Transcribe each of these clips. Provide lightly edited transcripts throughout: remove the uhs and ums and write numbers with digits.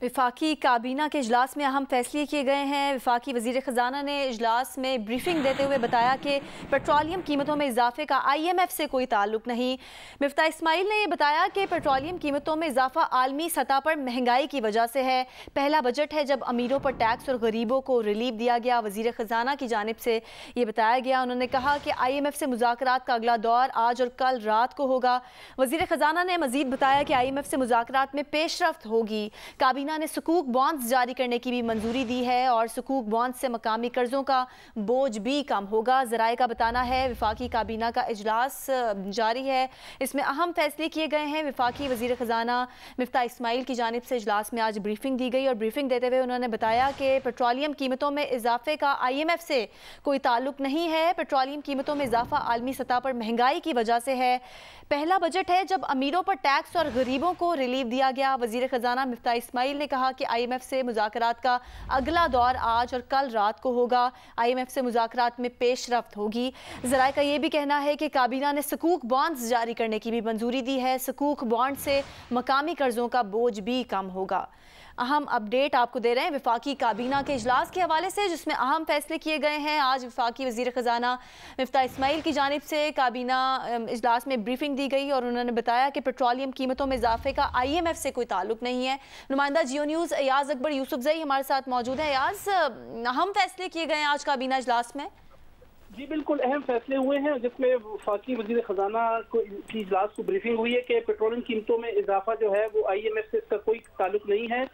वफाकी काबीना के इजलास में अहम फैसले किए गए हैं। वफाकी वज़ीर ख़ज़ाना ने इजलास में ब्रीफिंग देते हुए बताया कि पेट्रोलियम कीमतों में इजाफे का IMF से कोई ताल्लुक नहीं। मिफ्ता इस्माइल ने यह बताया कि पेट्रोलियम कीमतों में इजाफा आलमी सतह पर महंगाई की वजह से है। पहला बजट है जब अमीरों पर टैक्स और गरीबों को रिलीफ दिया गया। वज़ीर ख़ज़ाना की जानिब से ये बताया गया। उन्होंने कहा कि IMF से मुज़ाकरात का अगला दौर आज और कल रात को होगा। वज़ीर ख़ज़ाना ने मज़ीद बताया कि IMF से मुज़ाकरात में पेशरफ्त होगी। काबीना ने सुकूक बॉन्ड्स जारी करने की भी मंजूरी दी है और सुकूक बॉन्ड्स से मकामी कर्जों का बोझ भी कम होगा। ज़राए का बताना है वफाकी काबीना का इजलास जारी है, इसमें अहम फैसले किए गए हैं। वफाकी वज़ीर ख़ज़ाना मिफ्ता इस्माइल की जानिब से इजलास में आज ब्रीफिंग दी गई और ब्रीफिंग देते हुए उन्होंने बताया कि पेट्रोलियम कीमतों में इजाफे का IMF से कोई ताल्लुक नहीं है। पेट्रोलियम कीमतों में इजाफा आलमी सतह पर महंगाई की वजह से है। पहला बजट है जब अमीरों पर टैक्स और गरीबों को रिलीफ दिया गया। वज़ीर ख़ज़ाना मिफ्ता इस्माइल ने कहा कि IMF से मुज़ाकरात का अगला दौर आज और कल रात को होगा। IMF से मुज़ाकरात में पेशरफ्त होगी। ज़राए का ये भी कहना है कि काबीना ने सुकूक बॉन्ड्स जारी करने की भी मंजूरी दी है। सुकूक बॉन्ड से मकामी कर्जों का बोझ भी कम होगा। अहम अपडेट आपको दे रहे हैं वफाकी काबीना के इजलास के हवाले से, जिसमें अहम फैसले किए गए हैं। आज वफाकी वज़ीर ख़ज़ाना मिफ्ता इस्माइल की जानिब से काबीना इजलास में ब्रीफिंग दी गई और उन्होंने बताया कि पेट्रोलियम कीमतों में इजाफे का IMF से कोई ताल्लुक नहीं है। नुमाइंदा जियो न्यूज़ अयाज अकबर यूसुफजई हमारे साथ मौजूद है। अयाज, अहम फैसले किए गए हैं आज काबीना इजलास में। जी बिल्कुल अहम फैसले हुए हैं, जिसमें वफाकी वज़ीर ख़ज़ाना की इजलास को ब्रीफिंग हुई है कि पेट्रोलियम कीमतों में इजाफा जो है वो IMF से इसका कोई ताल्लुक नहीं है।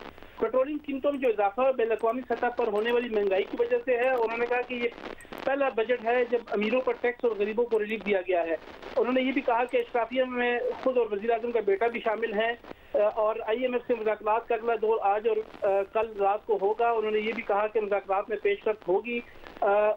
पेट्रोलियम कीमतों में जो इजाफा बैनुल-अक़वामी सतह पर होने वाली महंगाई की वजह से है। उन्होंने कहा कि ये पहला बजट है जब अमीरों पर टैक्स और गरीबों को रिलीफ दिया गया है। उन्होंने ये भी कहा कि इश्राफिया में खुद और वज़ीर आज़म का बेटा भी शामिल है और IMF से मुज़ाकरात का अगला दौर आज और कल रात को होगा। उन्होंने ये भी कहा कि मुज़ाकरात में पेशरफ्त होगी।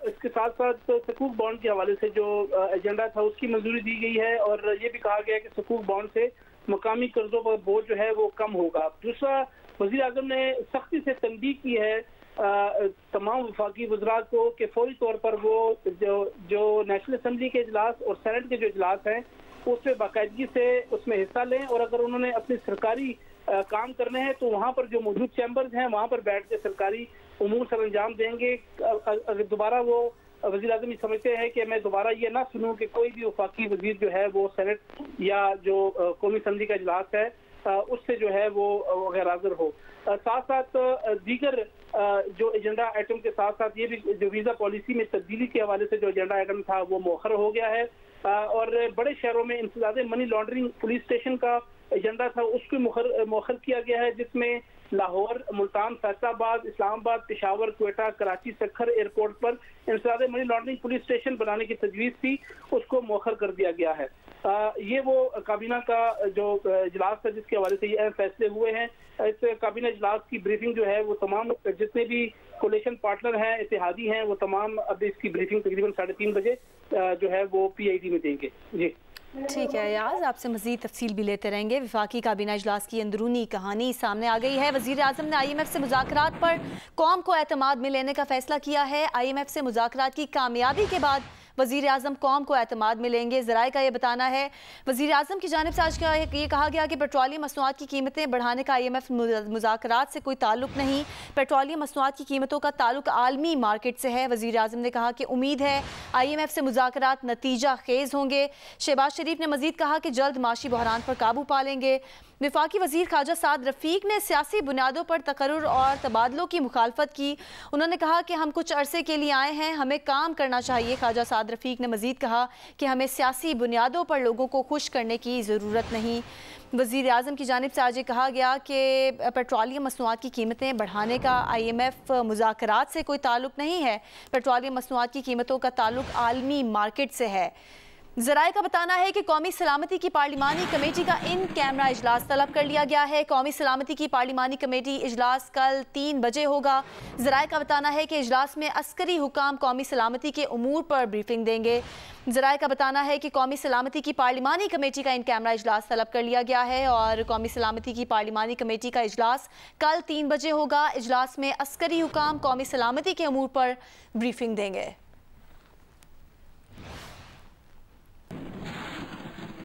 इसके साथ साथ सुकूक बॉन्ड के हवाले से जो एजेंडा था उसकी मंजूरी दी गई है और ये भी कहा गया है कि सुकूक बॉन्ड से मकामी कर्जों पर बोझ जो है वो कम होगा। दूसरा, वज़ीर आज़म ने सख्ती से तनबीह की है तमाम वफाकी वज़रा को कि फौरी तौर पर वो जो नेशनल असम्बली के इजलास और सेनेट के जो इजलास हैं उसमें बाकायदगी से उसमें हिस्सा लें और अगर उन्होंने अपनी सरकारी काम करने हैं तो वहाँ पर जो मौजूद चैम्बर्स हैं वहाँ पर बैठ के सरकारी उमूर सर अंजाम देंगे। अगर दोबारा वो वज़ीर आज़म ये समझते हैं कि मैं दोबारा ये ना सुनूं कि कोई भी वफाकी वज़ीर जो है वो सेनेट या जो कौमी असम्बली का इजलास है उससे जो है वो गैर हाज़िर हो। साथ साथ दीगर जो एजेंडा आइटम के साथ साथ ये भी जो वीज़ा पॉलिसी में तब्दीली के हवाले से जो एजेंडा आइटम था वो मौखर हो गया है और बड़े शहरों में इंसदाद मनी लॉन्ड्रिंग पुलिस स्टेशन का एजेंडा था उसको मौखर किया गया है, जिसमें लाहौर, मुल्तान, फैसलाबाद, इस्लामाबाद, पेशावर, क्वेटा, कराची, सक्खर एयरपोर्ट पर इंसदाद मनी लॉन्ड्रिंग पुलिस स्टेशन बनाने की तजवीज़ थी, उसको मौखर कर दिया गया है। ये वो काबीना का जो इजलास था जिसके हवाले से ये अहम फैसले हुए हैं। इस काबीना इजलास की ब्रीफिंग जो है वो तमाम जितने भी कोलिशन पार्टनर हैं, इत्तेहादी हैं, वो तमाम अब इसकी ब्रीफिंग तकरीबन 3:30 बजे जो है वो PIT में देंगे। जी ठीक है अयाज, आपसे मज़ीद तफसील भी लेते रहेंगे। वफाकी काबीना इजलास की अंदरूनी कहानी सामने आ गई है। वज़ीर आज़म ने IMF से मुज़ाकरात पर कौम को एतमाद में लेने का फैसला किया है। IMF से मुज़ाकरात की कामयाबी के बाद वज़ीर आज़म कौम को एतमाद में लेंगे। ज़राए का ये बताना है वज़ीर आज़म की जानिब से आज ये कहा गया कि पेट्रोलियम मसनूआत की कीमतें बढ़ाने का IMF मुज़ाकरात से कोई ताल्लुक नहीं। पेट्रोलियम मसनूआत की कीमतों का ताल्लुक आलमी मार्केट से है। वज़ीर आज़म ने कहा कि उम्मीद है IMF से मुज़ाकरात नतीजा खेज़ होंगे। शहबाज शरीफ ने मज़ीद कहा कि जल्द माशी बहरान पर काबू पा लेंगे। वफाकी वज़ीर ख्वाजा साद रफ़ीक ने सियासी बुनियादों पर तकर्रुर और तबादलों की मुखालफत की। उन्होंने कहा कि हम कुछ अरसे के लिए आए हैं, हमें काम करना चाहिए। ख्वाजा साद रफ़ीक ने मज़ीद कहा कि हमें सियासी बुनियादों पर लोगों को खुश करने की ज़रूरत नहीं। वज़ीर आज़म की जानिब से आज ये कहा गया कि पेट्रोलियम मसनूआत की कीमतें बढ़ाने का IMF मुज़ाकरात से कोई ताल्लुक नहीं है। पेट्रोलियम मसनूआत की कीमतों का ताल्लुक आलमी मार्केट से है। ज़राए का बताना है कि कौमी सलामती की पार्लिमानी कमेटी का इन कैमरा इजलास तलब कर लिया गया है। कौमी सलामती की पार्लिमानी कमेटी इजलास कल 3 बजे होगा। ज़राए का बताना है कि इजलास में अस्करी हुकाम कौमी सलामती के उमूर पर ब्रीफिंग देंगे। ज़राए का बताना है कि कौमी सलामती की पार्लिमानी कमेटी का इन कैमरा इजलास तलब कर लिया गया है और कौमी सलामती की पार्लिमानी कमेटी का इजलास कल 3 बजे होगा। इजलास में अस्करी हुकाम कौमी सलामती के उमूर पर ब्रीफिंग देंगे।